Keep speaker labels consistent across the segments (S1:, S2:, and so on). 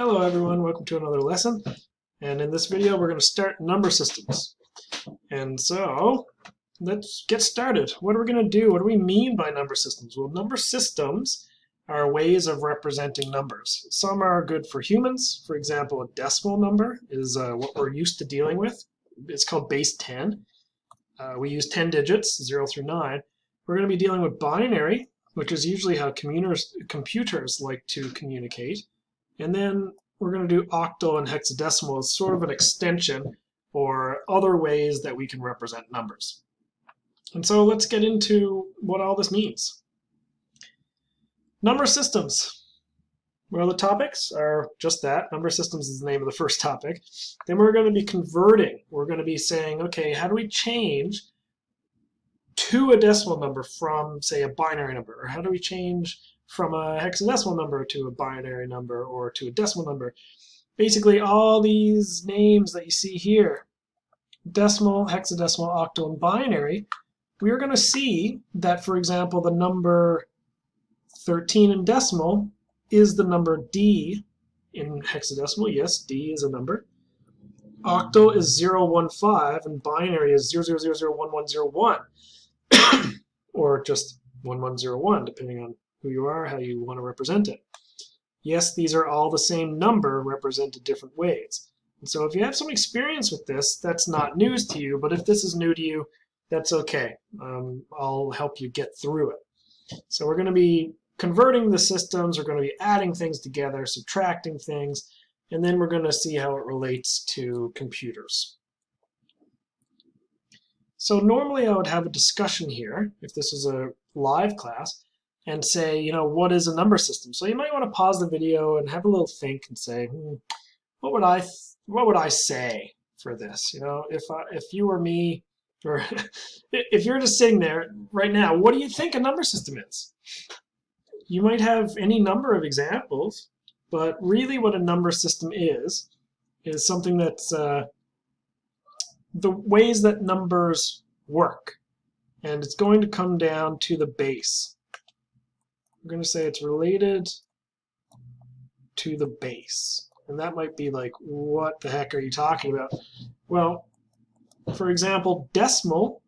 S1: Hello everyone, welcome to another lesson. And in this video we're going to start number systems. And so let's get started. What are we going to do? What do we mean by number systems? Well, number systems are ways of representing numbers. Some are good for humans. For example, a decimal number is what we're used to dealing with. It's called base 10. We use 10 digits, 0 through 9. We're going to be dealing with binary, which is usually how computers like to communicate. And then we're going to do octal and hexadecimal as sort of an extension or other ways that we can represent numbers. And so let's get into what all this means. Number systems. Well, the topics are just that. Number systems is the name of the first topic. Then we're going to be converting. We're going to be saying, okay, how do we change to a decimal number from, say, a binary number? Or how do we change from a hexadecimal number to a binary number or to a decimal number? Basically, all these names that you see here, decimal, hexadecimal, octal, and binary, we are going to see that, for example, the number 13 in decimal is the number D in hexadecimal. Yes, D is a number. Octal is 015, and binary is 00001101, or just 1101, depending on who you are, how you want to represent it. Yes, these are all the same number represented different ways. And so if you have some experience with this, that's not news to you, but if this is new to you, that's okay. I'll help you get through it. So we're going to be converting the systems, we're going to be adding things together, subtracting things, and then we're going to see how it relates to computers. So normally I would have a discussion here, if this is a live class, and say, you know, what is a number system? So you might want to pause the video and have a little think and say, what would I say for this? You know, if you were me, or if you're just sitting there right now, what do you think a number system is? You might have any number of examples, but really what a number system is something that's the ways that numbers work. And it's going to come down to the base. I'm going to say it's related to the base. And that might be like, what the heck are you talking about? Well, for example, decimal,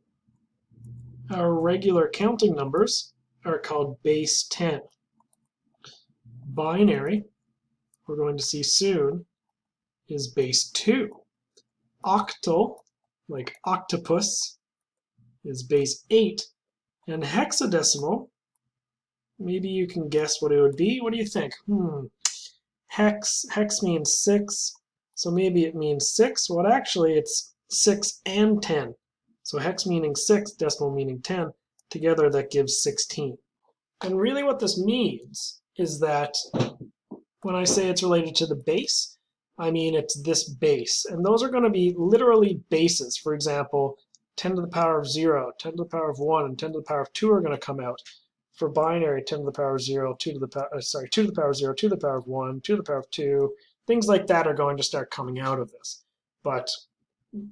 S1: our regular counting numbers, are called base 10. Binary, we're going to see soon, is base 2. Octal, like octopus, is base 8. And hexadecimal, maybe you can guess what it would be. What do you think? Hex means 6, so maybe it means 6. Well, actually, it's 6 and 10. So hex meaning 6, decimal meaning 10. Together, that gives 16. And really what this means is that when I say it's related to the base, I mean it's this base. And those are going to be literally bases. For example, 10 to the power of 0, 10 to the power of 1, and 10 to the power of 2 are going to come out. For binary, 10 to the power of 0, 2 to the power, 2 to the power of 0, 2 to the power of 1, 2 to the power of 2, things like that are going to start coming out of this. But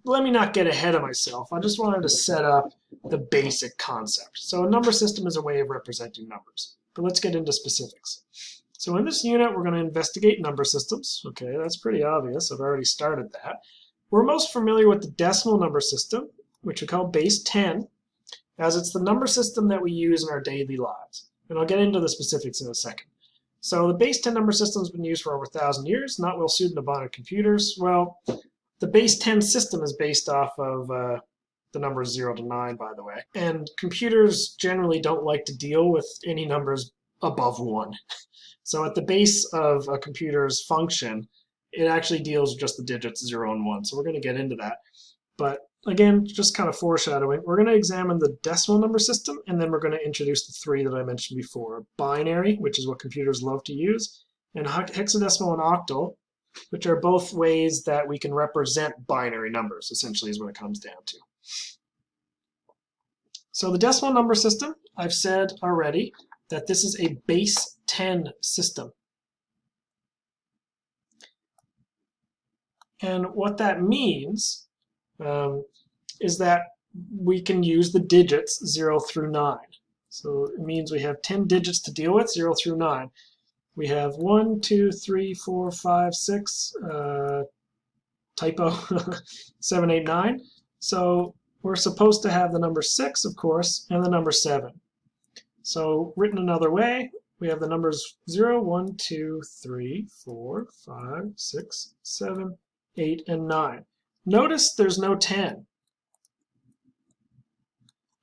S1: let me not get ahead of myself. I just wanted to set up the basic concept. So a number system is a way of representing numbers. But let's get into specifics. So in this unit, we're going to investigate number systems. Okay, that's pretty obvious. I've already started that. We're most familiar with the decimal number system, which we call base 10, as it's the number system that we use in our daily lives. And I'll get into the specifics in a second. So the base 10 number system has been used for over 1,000 years, not well suited to modern computers. Well, the base 10 system is based off of the numbers 0 to 9, by the way. And computers generally don't like to deal with any numbers above 1. So at the base of a computer's function, it actually deals with just the digits 0 and 1. So we're going to get into that. But again, just kind of foreshadowing, we're going to examine the decimal number system, and then we're going to introduce the 3 that I mentioned before. Binary, which is what computers love to use, and hexadecimal and octal, which are both ways that we can represent binary numbers, essentially is what it comes down to. So the decimal number system, I've said already that this is a base 10 system. And what that means is that we can use the digits 0 through 9. So it means we have 10 digits to deal with, 0 through 9. we have 1, 2, 3, 4, 5, 6, typo, 7, 8, 9. So we're supposed to have the number 6, of course, and the number 7. So written another way, we have the numbers 0, 1, 2, 3, 4, 5, 6, 7, 8, and 9. Notice there's no 10.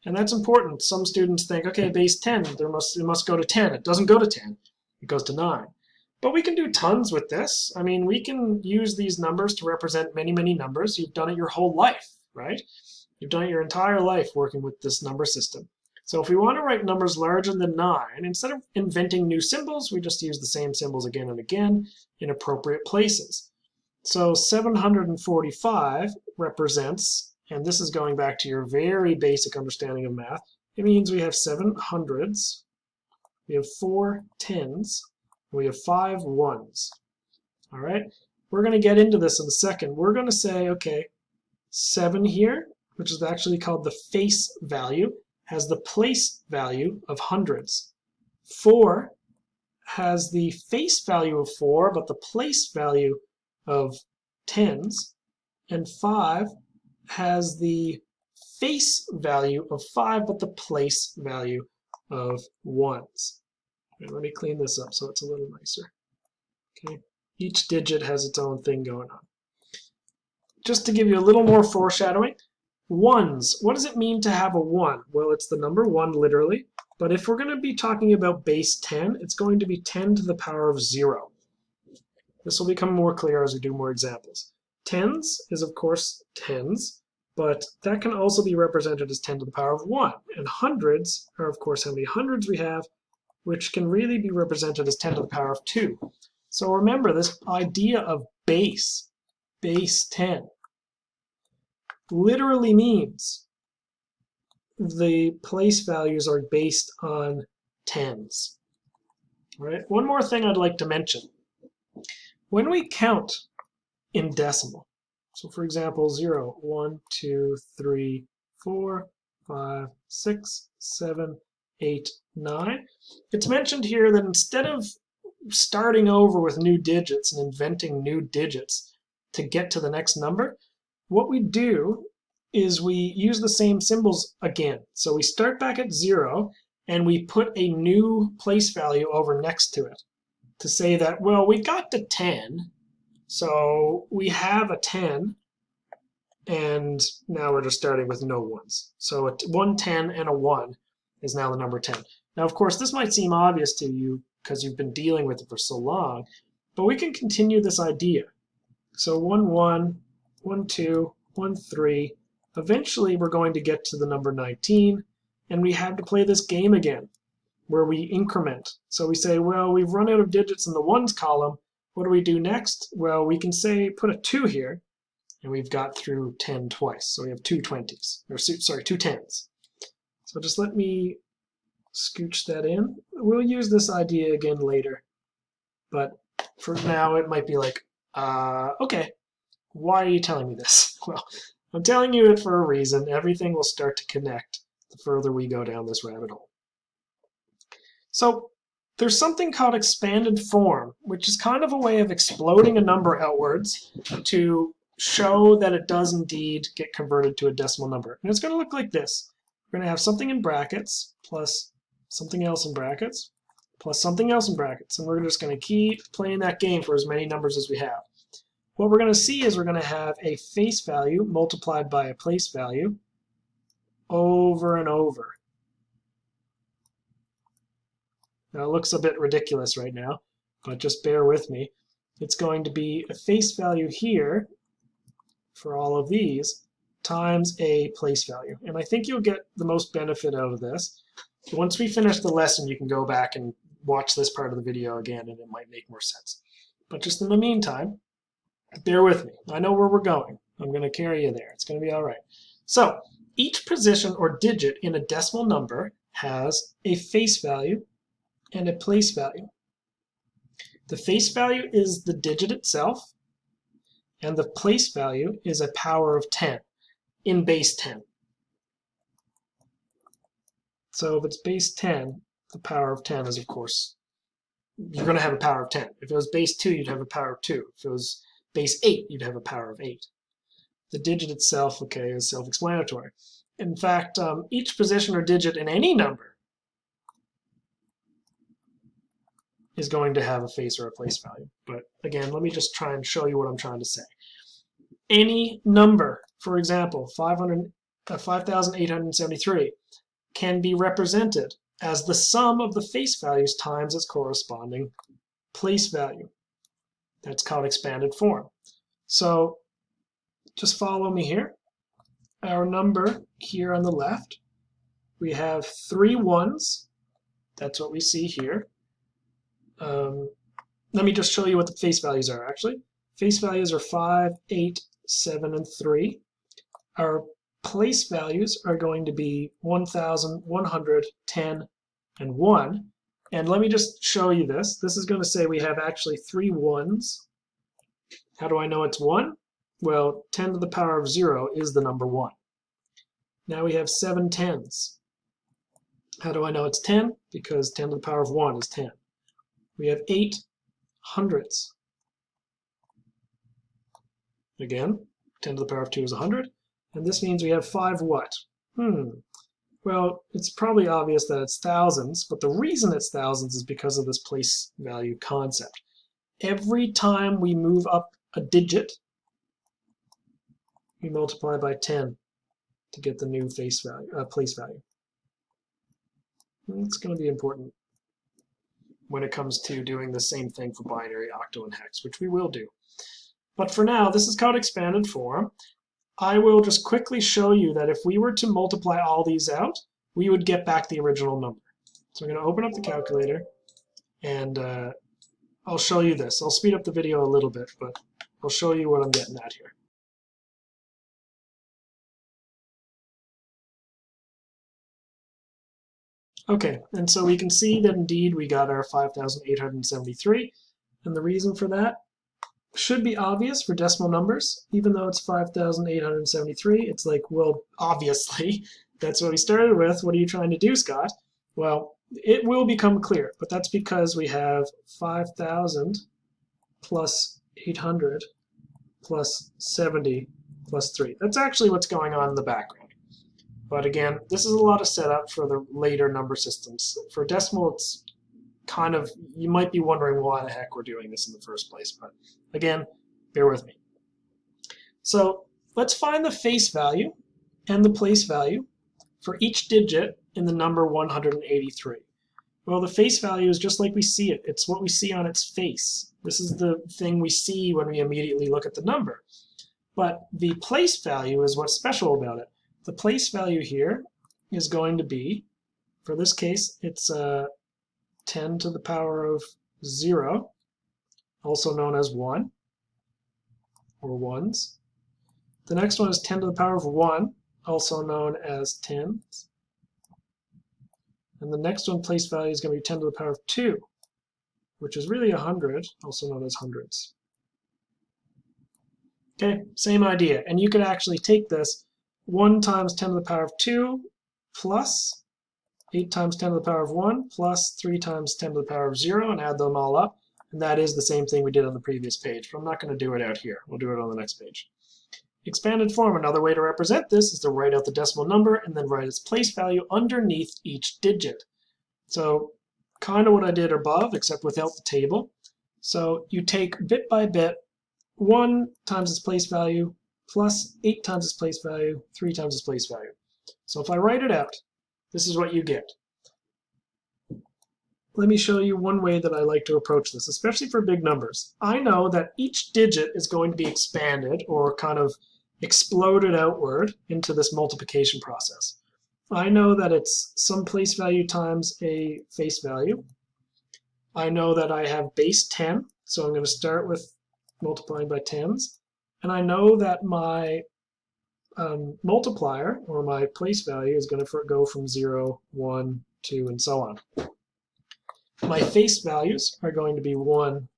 S1: And that's important. Some students think, okay, base 10, it must go to 10. It doesn't go to 10. It goes to 9. But we can do tons with this. I mean, we can use these numbers to represent many, many numbers. You've done it your whole life, right? You've done it your entire life working with this number system. So if we want to write numbers larger than 9, instead of inventing new symbols, we just use the same symbols again and again in appropriate places. So 745 represents, and this is going back to your very basic understanding of math, it means we have 7 hundreds, we have 4 tens, we have 5 ones. All right, we're going to get into this in a second. We're going to say, okay, 7 here, which is actually called the face value, has the place value of hundreds. 4 has the face value of 4, but the place value of tens. And 5 has the face value of 5, but the place value of ones. Okay, let me clean this up so it's a little nicer. Okay, each digit has its own thing going on. Just to give you a little more foreshadowing, ones. What does it mean to have a 1? Well, it's the number 1 literally, but if we're going to be talking about base 10, it's going to be 10 to the power of 0. This will become more clear as we do more examples. Tens is, of course, tens, but that can also be represented as 10 to the power of 1. And hundreds are, of course, how many hundreds we have, which can really be represented as 10 to the power of 2. So remember this idea of base 10, literally means the place values are based on tens. All right? One more thing I'd like to mention. When we count in decimal, so for example, 0, 1, 2, 3, 4, 5, 6, 7, 8, 9, it's mentioned here that instead of starting over with new digits and inventing new digits to get to the next number, what we do is we use the same symbols again. So we start back at 0 and we put a new place value over next to it to say that, well, we got to 10, so we have a 10, and now we're just starting with no ones. So a 1, 10, and a 1 is now the number 10. Now, of course, this might seem obvious to you because you've been dealing with it for so long, but we can continue this idea. So 1, 1, 1, 2, 1, 3. Eventually, we're going to get to the number 19, and we have to play this game again, where we increment. So we say, well, we've run out of digits in the ones column. What do we do next? Well, we can say, put a 2 here, and we've got through 10 twice. So we have 2 20s, or sorry, 2 10s. So just let me scooch that in. We'll use this idea again later. But for now, it might be like, okay, why are you telling me this? Well, I'm telling you it for a reason. Everything will start to connect the further we go down this rabbit hole. So there's something called expanded form, which is kind of a way of exploding a number outwards to show that it does indeed get converted to a decimal number. And it's going to look like this. We're going to have something in brackets plus something else in brackets plus something else in brackets. And we're just going to keep playing that game for as many numbers as we have. What we're going to see is we're going to have a face value multiplied by a place value over and over. Now it looks a bit ridiculous right now, but just bear with me. It's going to be a face value here for all of these times a place value. And I think you'll get the most benefit out of this. Once we finish the lesson, you can go back and watch this part of the video again, and it might make more sense. But just in the meantime, bear with me. I know where we're going. I'm going to carry you there. It's going to be all right. So each position or digit in a decimal number has a face value and a place value. The face value is the digit itself, and the place value is a power of 10 in base 10. So if it's base 10, the power of 10 is, of course, you're going to have a power of 10. If it was base 2, you'd have a power of 2. If it was base 8, you'd have a power of 8. The digit itself, okay, is self-explanatory. In fact, each position or digit in any number is going to have a face or a place value. But again, let me just try and show you what I'm trying to say. Any number, for example, 5,873, can be represented as the sum of the face values times its corresponding place value. That's called expanded form. So just follow me here. Our number here on the left, we have 3 ones. That's what we see here. Let me just show you what the face values are, actually. Face values are 5, 8, 7, and 3. Our place values are going to be 1,000, 100, 10, and 1. And let me just show you this. This is going to say we have actually 3 ones. How do I know it's 1? Well, 10 to the power of 0 is the number 1. Now we have 7 tens. How do I know it's 10? Because 10 to the power of 1 is 10. We have 8 hundreds. Again, 10 to the power of 2 is 100. And this means we have 5 what? Well, it's probably obvious that it's thousands, but the reason it's thousands is because of this place value concept. Every time we move up a digit, we multiply by 10 to get the new face value, place value. It's going to be important when it comes to doing the same thing for binary, octal, and hex, which we will do. But for now, this is called expanded form. I will just quickly show you that if we were to multiply all these out, we would get back the original number. So I'm going to open up the calculator, and I'll show you this. I'll speed up the video a little bit, but I'll show you what I'm getting at here. Okay, and so we can see that indeed we got our 5,873, and the reason for that should be obvious for decimal numbers. Even though it's 5,873, it's like, well, obviously, that's what we started with. What are you trying to do, Scott? Well, it will become clear, but that's because we have 5,000 plus 800 plus 70 plus 3. That's actually what's going on in the background. But again, this is a lot of setup for the later number systems. For decimal, it's kind of, you might be wondering why the heck we're doing this in the first place. But again, bear with me. So let's find the face value and the place value for each digit in the number 183. Well, the face value is just like we see it. It's what we see on its face. This is the thing we see when we immediately look at the number. But the place value is what's special about it. The place value here is going to be, for this case, it's 10 to the power of 0, also known as 1, or ones. The next one is 10 to the power of 1, also known as tens. And the next one, place value, is going to be 10 to the power of 2, which is really 100, also known as hundreds. Okay, same idea. And you could actually take this 1 times 10 to the power of 2 plus 8 times 10 to the power of 1 plus 3 times 10 to the power of 0 and add them all up. And that is the same thing we did on the previous page, but I'm not going to do it out here. We'll do it on the next page. Expanded form, another way to represent this is to write out the decimal number and then write its place value underneath each digit. So kind of what I did above, except without the table. So you take bit by bit 1 times its place value plus 8 times its place value, 3 times its place value. So if I write it out, this is what you get. Let me show you one way that I like to approach this, especially for big numbers. I know that each digit is going to be expanded or kind of exploded outward into this multiplication process. I know that it's some place value times a face value. I know that I have base 10, so I'm going to start with multiplying by tens. And I know that my multiplier, or my place value, is going to go from 0, 1, 2, and so on. My face values are going to be 1,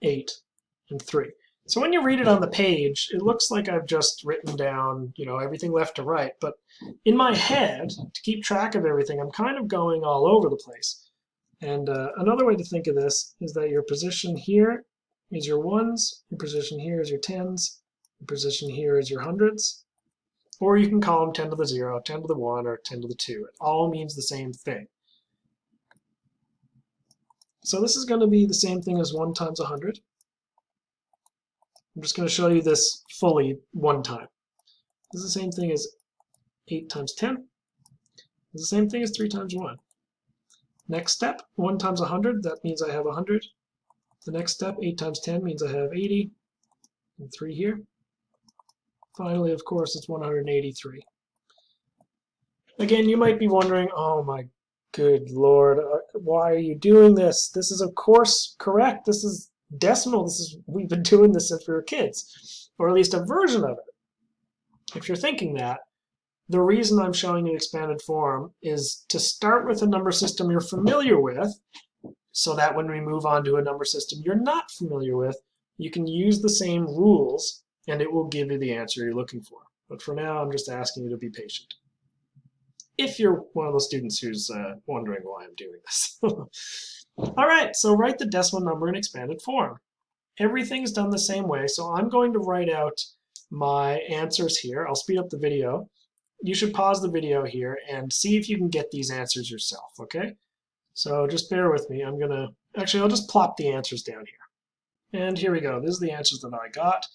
S1: 8, and 3. So when you read it on the page, it looks like I've just written down, everything left to right. But in my head, to keep track of everything, I'm kind of going all over the place. And another way to think of this is that your position here is your ones, your position here is your tens, your position here is your hundreds, or you can call them 10 to the 0, 10 to the 1, or 10 to the 2. It all means the same thing. So this is going to be the same thing as 1 times 100. I'm just going to show you this fully one time. This is the same thing as 8 times 10. It's the same thing as 3 times 1. Next step, 1 times 100, that means I have 100. The next step, 8 times 10, means I have 80, and 3 here. Finally, of course, it's 183. Again, you might be wondering, oh my good Lord, why are you doing this? This is, of course, correct. This is decimal. We've been doing this since we were kids, or at least a version of it. If you're thinking that, the reason I'm showing you expanded form is to start with a number system you're familiar with, so that when we move on to a number system you're not familiar with, you can use the same rules and it will give you the answer you're looking for. But for now, I'm just asking you to be patient. If you're one of those students who's wondering why I'm doing this. All right, so write the decimal number in expanded form. Everything's done the same way, so I'm going to write out my answers here. I'll speed up the video. You should pause the video here and see if you can get these answers yourself, okay? So just bear with me. I'll just plop the answers down here. And here we go. This is the answers that I got.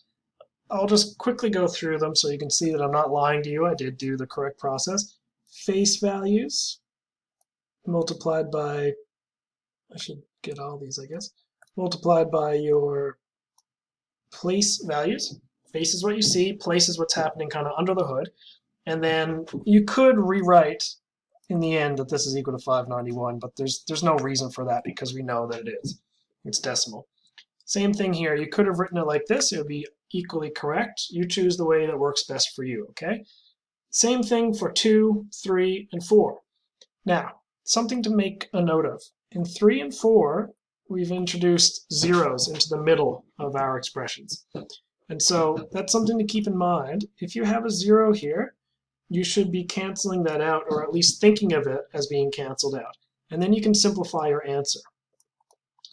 S1: I'll just quickly go through them so you can see that I'm not lying to you. I did do the correct process. Face values multiplied by, I should get all these, I guess, multiplied by your place values. Face is what you see, place is what's happening kind of under the hood. And then you could rewrite in the end that this is equal to 591, but there's no reason for that because we know that it is. It's decimal. Same thing here. You could have written it like this. It would be equally correct. You choose the way that works best for you, okay? Same thing for 2, 3, and 4. Now, something to make a note of. In 3 and 4, we've introduced zeros into the middle of our expressions. And so that's something to keep in mind. If you have a 0 here, you should be canceling that out, or at least thinking of it as being canceled out. And then you can simplify your answer.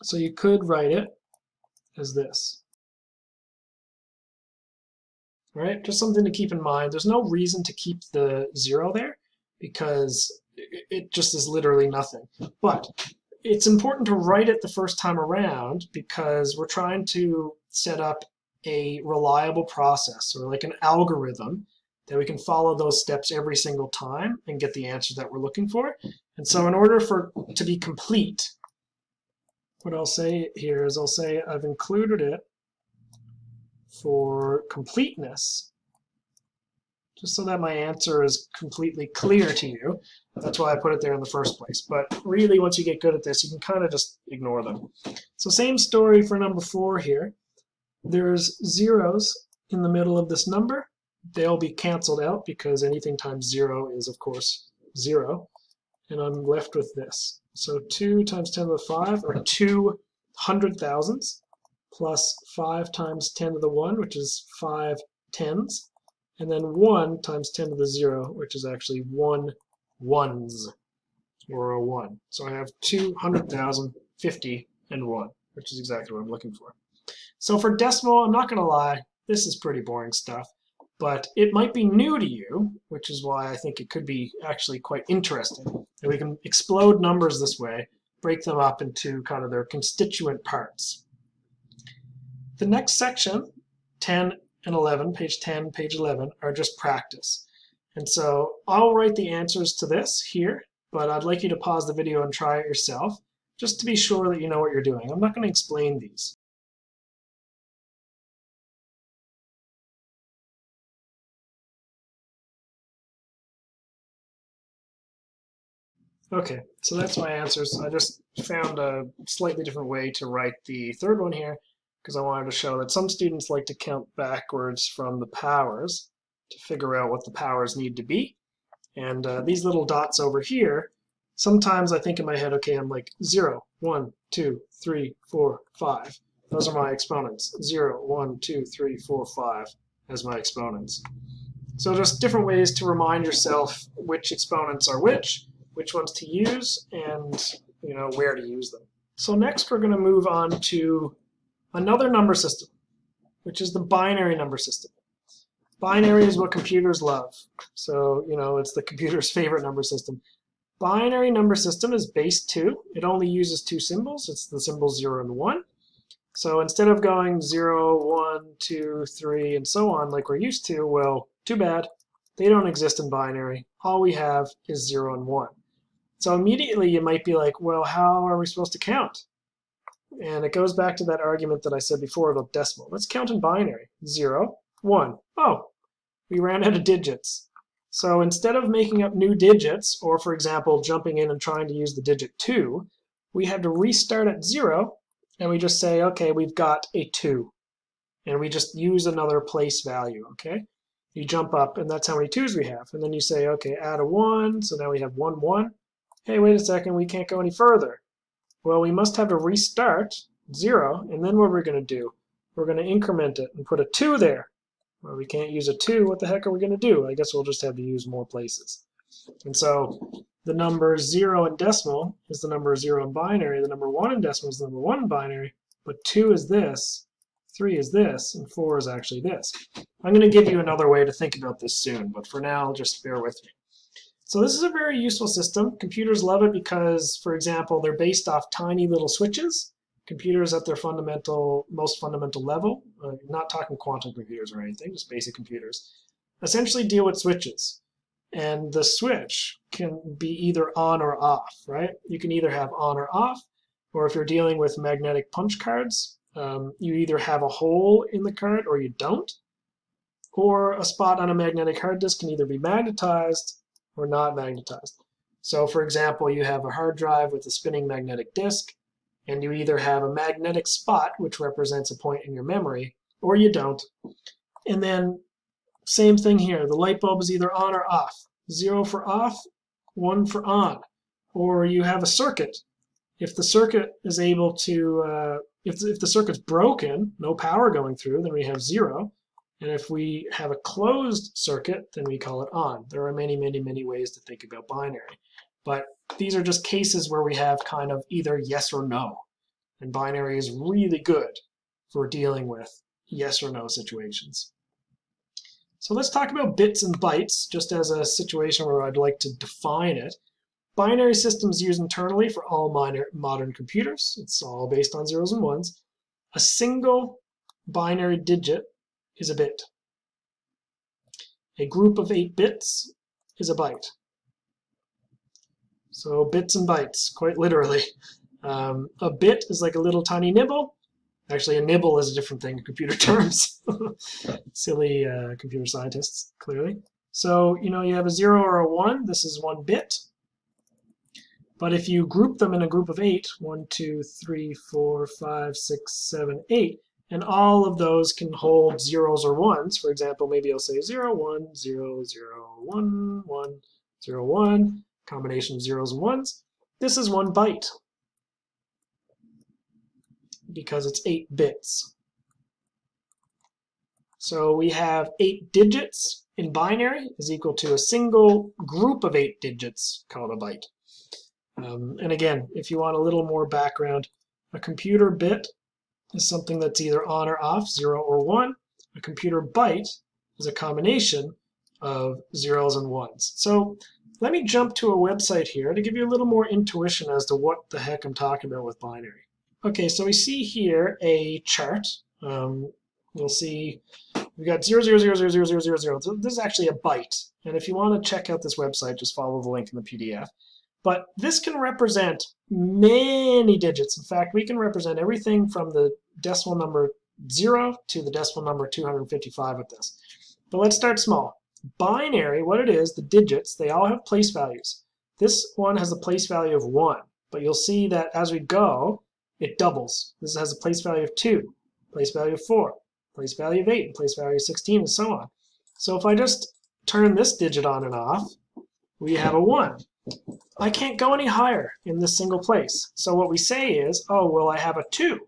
S1: So you could write it as this. All right, just something to keep in mind. There's no reason to keep the 0 there because it just is literally nothing. But it's important to write it the first time around because we're trying to set up a reliable process, or like an algorithm, that we can follow those steps every single time and get the answer that we're looking for. And so in order for it to be complete, what I'll say here is I'll say I've included it for completeness, just so that my answer is completely clear to you. That's why I put it there in the first place. But really, once you get good at this, you can kind of just ignore them. So same story for number 4 here. There's zeros in the middle of this number. They'll be canceled out because anything times 0 is, of course, 0. And I'm left with this. So 2 times 10 to the 5, or 200,000s, plus 5 times 10 to the 1, which is 5 tens, and then 1 times 10 to the 0, which is actually 1 ones, or a 1. So I have 200,000, 50, and 1, which is exactly what I'm looking for. So for decimal, I'm not going to lie, this is pretty boring stuff, but it might be new to you, which is why I think it could be actually quite interesting. And we can explode numbers this way, break them up into kind of their constituent parts. The next section, 10 and 11, page 10, page 11, are just practice. And so I'll write the answers to this here, but I'd like you to pause the video and try it yourself, just to be sure that you know what you're doing. I'm not going to explain these. Okay, so that's my answers. I just found a slightly different way to write the third one here because I wanted to show that some students like to count backwards from the powers to figure out what the powers need to be. And these little dots over here, sometimes I think in my head, okay, I'm like 0, 1, 2, 3, 4, 5. Those are my exponents. 0, 1, 2, 3, 4, 5 as my exponents. So just different ways to remind yourself which exponents are which ones to use, and where to use them. So next we're going to move on to another number system, which is the binary number system. Binary is what computers love. So, it's the computer's favorite number system. Binary number system is base 2. It only uses 2 symbols. It's the symbols 0 and 1. So instead of going 0, 1, 2, 3, and so on like we're used to, well, too bad. They don't exist in binary. All we have is 0 and 1. So immediately you might be like, well, how are we supposed to count? And it goes back to that argument that I said before about decimal. Let's count in binary. 0, 1. Oh, we ran out of digits. So instead of making up new digits, or for example, jumping in and trying to use the digit 2, we had to restart at 0, and we just say, okay, we've got a 2. And we just use another place value, okay? You jump up, and that's how many 2's we have. And then you say, okay, add a 1, so now we have 1, 1. Hey, wait a second, we can't go any further. Well, we must have to restart 0, and then what are we going to do? We're going to increment it and put a 2 there. Well, we can't use a 2. What the heck are we going to do? I guess we'll just have to use more places. And so the number 0 in decimal is the number 0 in binary. The number 1 in decimal is the number 1 in binary. But 2 is this, 3 is this, and 4 is actually this. I'm going to give you another way to think about this soon, but for now, just bear with me. So this is a very useful system. Computers love it because, for example, they're based off tiny little switches. Computers at their most fundamental level, not talking quantum computers or anything, just basic computers, essentially deal with switches. And the switch can be either on or off, right? You can either have on or off, or if you're dealing with magnetic punch cards, you either have a hole in the card or you don't, or a spot on a magnetic hard disk can either be magnetized or not magnetized. So for example, you have a hard drive with a spinning magnetic disk, and you either have a magnetic spot, which represents a point in your memory, or you don't. And then same thing here. The light bulb is either on or off. 0 for off, 1 for on. Or you have a circuit. If the circuit is able to, if the circuit's broken, no power going through, then we have 0. And if we have a closed circuit, then we call it on. There are many, many, many ways to think about binary. But these are just cases where we have kind of either yes or no. And binary is really good for dealing with yes or no situations. So let's talk about bits and bytes, just as a situation where I'd like to define it. Binary systems used internally for all modern computers. It's all based on 0s and 1s. A single binary digit is a bit. A group of 8 bits is a byte. So bits and bytes, quite literally. A bit is like a little tiny nibble. Actually, a nibble is a different thing in computer terms. Silly computer scientists, clearly. So, you have a 0 or a 1. This is 1 bit. But if you group them in a group of 8, 1, 2, 3, 4, 5, 6, 7, 8, and all of those can hold 0s or 1s. For example, maybe I'll say 0, 1, 0, 0, 1, 1, 0, 1, combination of 0s and 1s. This is 1 byte because it's 8 bits. So we have 8 digits in binary is equal to a single group of 8 digits called a byte. And again, if you want a little more background, a computer bit is something that's either on or off, 0 or 1. A computer byte is a combination of 0s and 1s. So let me jump to a website here to give you a little more intuition as to what the heck I'm talking about with binary. Okay, so we see here a chart. We'll see we've got 0, 0, 0, 0, 0, 0, 0, 0. This is actually a byte. And if you want to check out this website, just follow the link in the PDF. But this can represent many digits. In fact, we can represent everything from the decimal number 0 to the decimal number 255 with this. But let's start small. Binary, what it is, the digits, they all have place values. This one has a place value of 1. But you'll see that as we go, it doubles. This has a place value of 2, place value of 4, place value of 8, place value of 16, and so on. So if I just turn this digit on and off, we have a 1. I can't go any higher in this single place. So what we say is, oh, well, I have a 2.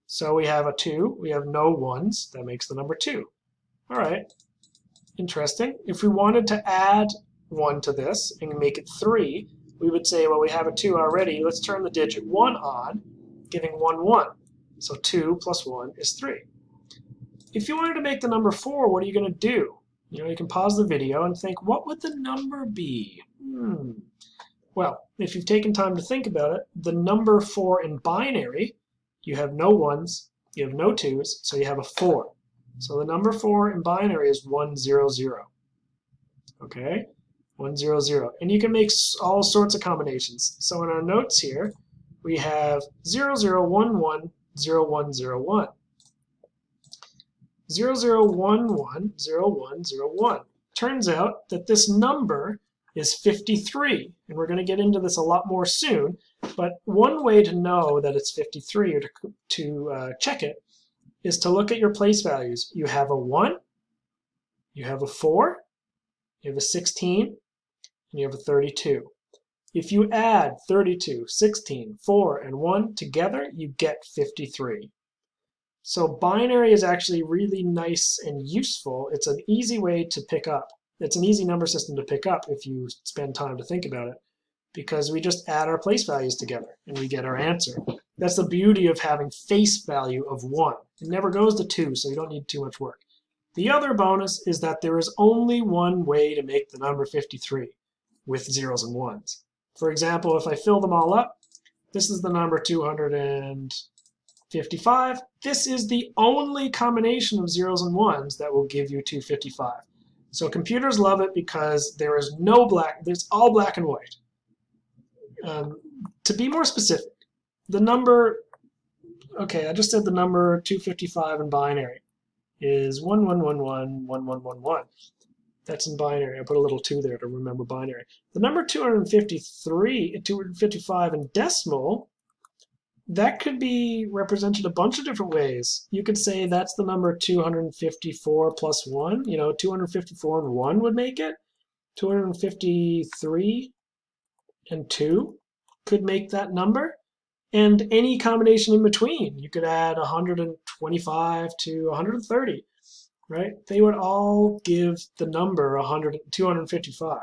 S1: So we have a 2. We have no 1s. That makes the number 2. All right. Interesting. If we wanted to add 1 to this and make it 3, we would say, well, we have a 2 already. Let's turn the digit 1 on, giving 1, 1. So 2 plus 1 is 3. If you wanted to make the number 4, what are you going to do? You can pause the video and think, what would the number be? Well, if you've taken time to think about it, the number 4 in binary, you have no 1s, you have no 2s, so you have a 4. So the number 4 in binary is 1, 0, 0. Okay? 1, 0, 0. And you can make all sorts of combinations. So in our notes here, we have 0, 0, 1, 1, 0, 1, 0, 1. 0, 0, 1, 1, 0, 1, 0, 1. Turns out that this number is 53. And we're going to get into this a lot more soon. But one way to know that it's 53 or to check it is to look at your place values. You have a 1, you have a 4, you have a 16, and you have a 32. If you add 32, 16, 4, and 1 together, you get 53. So binary is actually really nice and useful. It's an easy way to pick up. It's an easy number system to pick up if you spend time to think about it, because we just add our place values together and we get our answer. That's the beauty of having face value of 1. It never goes to 2, so you don't need too much work. The other bonus is that there is only one way to make the number 53 with 0s and 1s. For example, if I fill them all up, this is the number 255. This is the only combination of 0s and 1s that will give you 255. So computers love it because there is no black, there's all black and white. To be more specific, the number, okay, I just said the number 255 in binary is 11111111. That's in binary. I put a little 2 there to remember binary. The number 255 in decimal, that could be represented a bunch of different ways. You could say that's the number 254 plus 1. 254 and 1 would make it. 253 and 2 could make that number. And any combination in between. You could add 125 to 130, right? They would all give the number 255.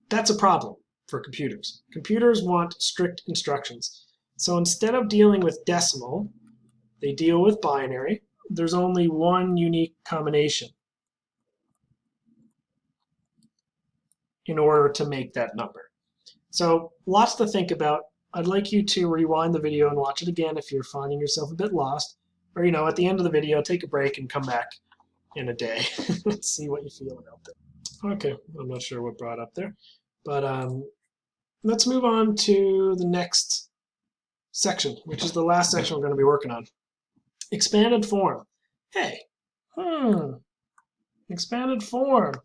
S1: That's a problem for computers. Computers want strict instructions. So instead of dealing with decimal, they deal with binary. There's only one unique combination in order to make that number. So lots to think about. I'd like you to rewind the video and watch it again if you're finding yourself a bit lost. Or, at the end of the video, take a break and come back in a day and see what you feel about that. Okay, I'm not sure what brought up there. But let's move on to the next section, which is the last section we're going to be working on. Expanded form. Hey, expanded form.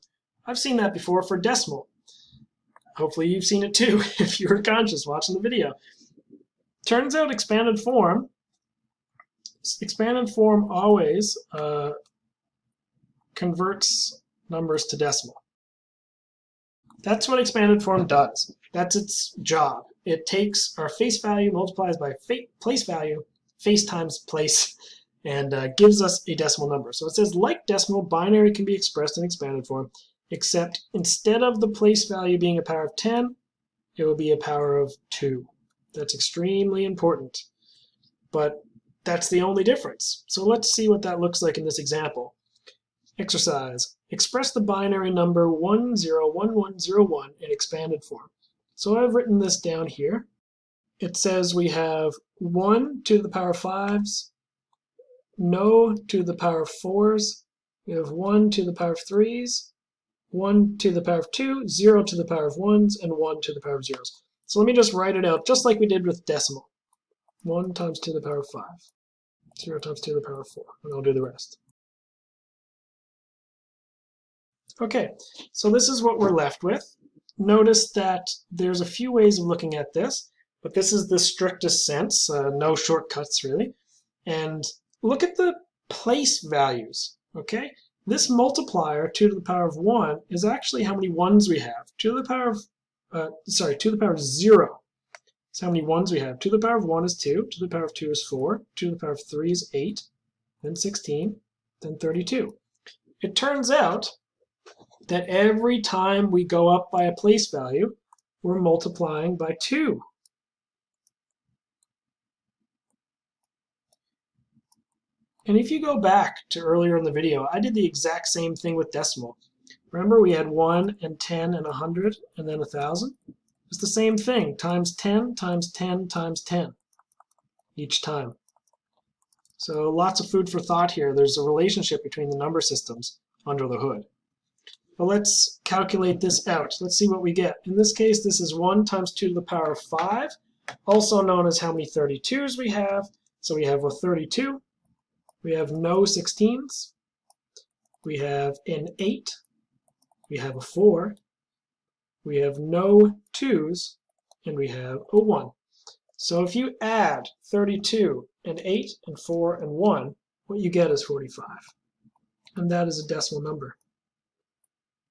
S1: I've seen that before for decimal. Hopefully you've seen it too if you were conscious watching the video. Turns out expanded form always converts numbers to decimal. That's what expanded form does. That's its job. It takes our face value, multiplies by place value, face times place, and gives us a decimal number. So it says, like decimal, binary can be expressed in expanded form, except instead of the place value being a power of 10, it will be a power of 2. That's extremely important. But that's the only difference. So let's see what that looks like in this example. Exercise. Express the binary number 101101 in expanded form. So I've written this down here. It says we have 1 to the power of 5s, no to the power of 4s, we have 1 to the power of 3s, 1 to the power of 2, 0 to the power of 1s, and 1 to the power of 0s. So let me just write it out just like we did with decimal. 1 times 2 to the power of 5, 0 times 2 to the power of 4, and I'll do the rest. Okay, so this is what we're left with. Notice that there's a few ways of looking at this, but this is the strictest sense, no shortcuts really. And look at the place values, okay? This multiplier, 2 to the power of 1, is actually how many 1s we have. 2 to the power of 2 to the power of 0 is how many 1s we have. 2 to the power of 1 is 2, 2 to the power of 2 is 4, 2 to the power of 3 is 8, then 16, then 32. It turns out that every time we go up by a place value, we're multiplying by 2. And if you go back to earlier in the video, I did the exact same thing with decimal. Remember we had 1 and 10 and 100 and then 1,000? It's the same thing, times 10 times 10 times 10 each time. So lots of food for thought here. There's a relationship between the number systems under the hood. But let's calculate this out. Let's see what we get. In this case, this is 1 times 2 to the power of 5, also known as how many 32s we have. So we have a 32. We have no 16s. We have an 8. We have a 4. We have no 2s. And we have a 1. So if you add 32 and 8 and 4 and 1, what you get is 45. And that is a decimal number.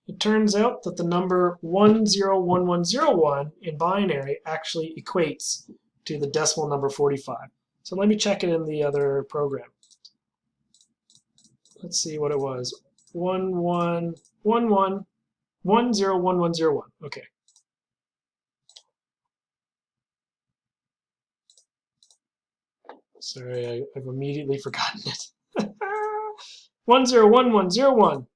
S1: It turns out that the number 101101 in binary actually equates to the decimal number 45. So let me check it in the other program. Let's see what it was. 1111101101. Okay. Sorry, I've immediately forgotten it. 101101.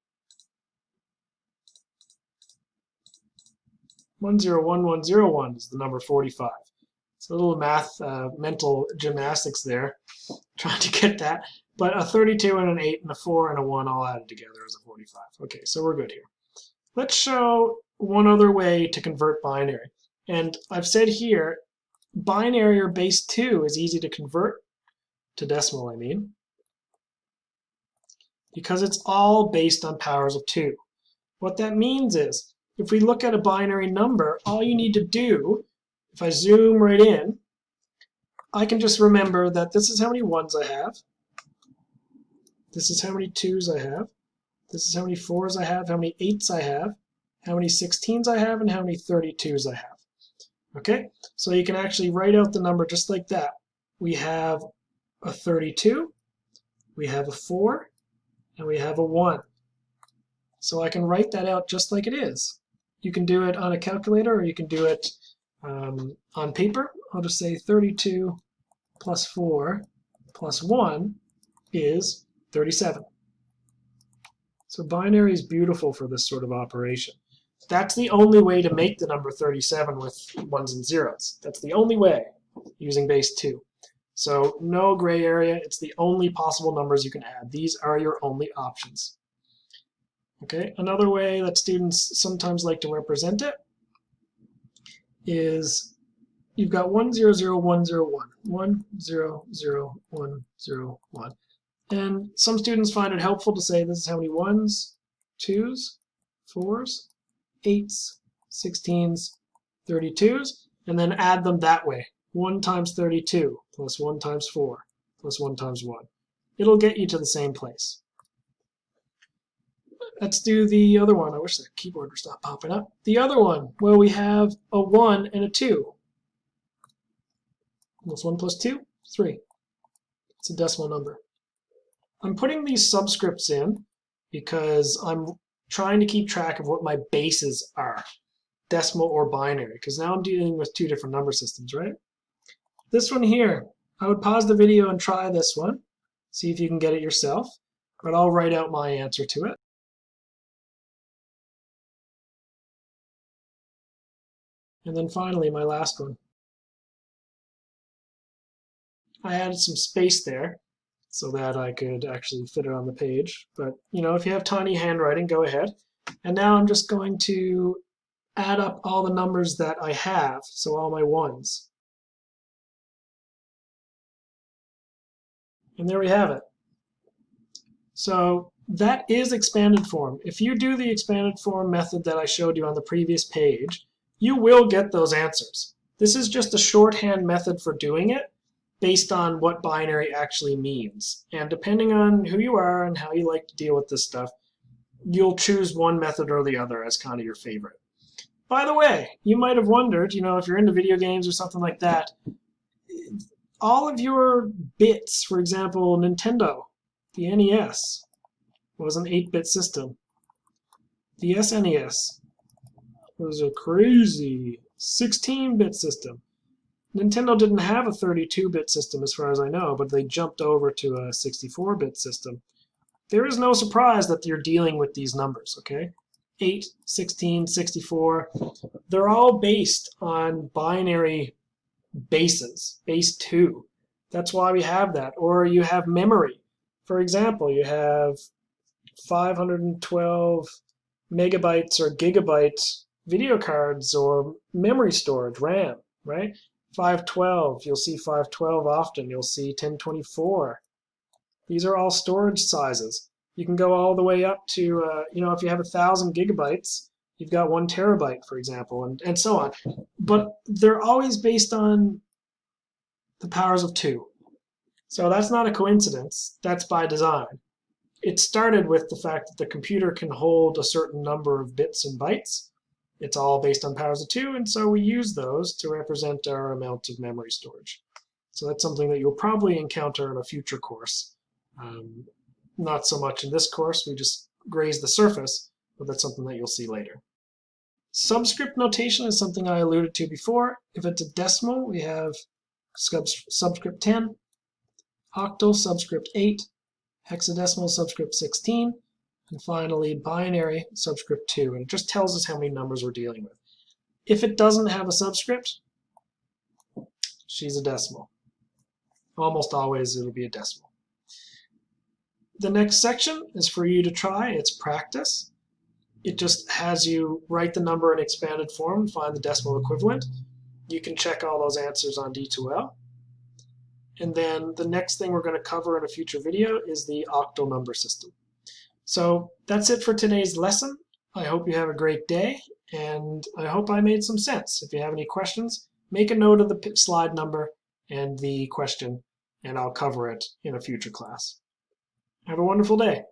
S1: 101101 is the number 45. It's a little math, mental gymnastics there, trying to get that. But a 32 and an 8 and a 4 and a 1 all added together is a 45. Okay, so we're good here. Let's show one other way to convert binary. And I've said here, binary or base 2 is easy to convert to decimal, I mean, because it's all based on powers of 2. What that means is, if we look at a binary number, all you need to do, if I zoom right in, I can just remember that this is how many 1s I have, this is how many 2s I have, this is how many 4s I have, how many 8s I have, how many 16s I have, and how many 32s I have. Okay, so you can actually write out the number just like that. We have a 32, we have a 4, and we have a 1. So I can write that out just like it is. You can do it on a calculator or you can do it on paper. I'll just say 32 plus 4 plus 1 is 37. So binary is beautiful for this sort of operation. That's the only way to make the number 37 with 1s and 0s. That's the only way using base 2. So no gray area. It's the only possible numbers you can add. These are your only options. Okay, another way that students sometimes like to represent it is you've got 100101, 100101. And some students find it helpful to say this is how many 1s, 2s, 4s, 8s, 16s, 32s, and then add them that way. 1 times 32 plus 1 times 4 plus 1 times 1. It'll get you to the same place. Let's do the other one. I wish the keyboard would stop popping up. The other one, well, we have a 1 and a 2. What's 1 plus 2? 3. It's a decimal number. I'm putting these subscripts in because I'm trying to keep track of what my bases are, decimal or binary, because now I'm dealing with 2 different number systems, right? This one here, I would pause the video and try this one, see if you can get it yourself, but I'll write out my answer to it. And then finally, my last one. I added some space there so that I could actually fit it on the page. But, you know, if you have tiny handwriting, go ahead. And now I'm just going to add up all the numbers that I have, so all my 1s. And there we have it. So that is expanded form. If you do the expanded form method that I showed you on the previous page, you will get those answers. This is just a shorthand method for doing it based on what binary actually means. And depending on who you are and how you like to deal with this stuff, you'll choose one method or the other as kind of your favorite. By the way, you might have wondered, you know, if you're into video games or something like that, all of your bits, for example, Nintendo, the NES was an 8-bit system. The SNES was a crazy 16-bit system. Nintendo didn't have a 32-bit system as far as I know, but they jumped over to a 64-bit system. There is no surprise that you're dealing with these numbers, okay? 8, 16, 64, they're all based on binary bases, base 2. That's why we have that. Or you have memory. For example, you have 512 megabytes or gigabyte video cards or memory storage, RAM, right? 512, you'll see 512 often. You'll see 1024. These are all storage sizes. You can go all the way up to, if you have 1,000 gigabytes, you've got 1 terabyte, for example, and so on. But they're always based on the powers of 2. So that's not a coincidence. That's by design. It started with the fact that the computer can hold a certain number of bits and bytes. It's all based on powers of 2, and so we use those to represent our amount of memory storage. So that's something that you'll probably encounter in a future course. Not so much in this course, we just graze the surface, but that's something that you'll see later. Subscript notation is something I alluded to before. If it's a decimal, we have subscript 10, octal subscript 8, hexadecimal subscript 16, and finally binary subscript 2. And it just tells us how many numbers we're dealing with. If it doesn't have a subscript, she's a decimal. Almost always it'll be a decimal. The next section is for you to try. It's practice. It just has you write the number in expanded form and find the decimal equivalent. You can check all those answers on D2L. And then the next thing we're going to cover in a future video is the octal number system. So that's it for today's lesson. I hope you have a great day, and I hope I made some sense. If you have any questions, make a note of the slide number and the question, and I'll cover it in a future class. Have a wonderful day.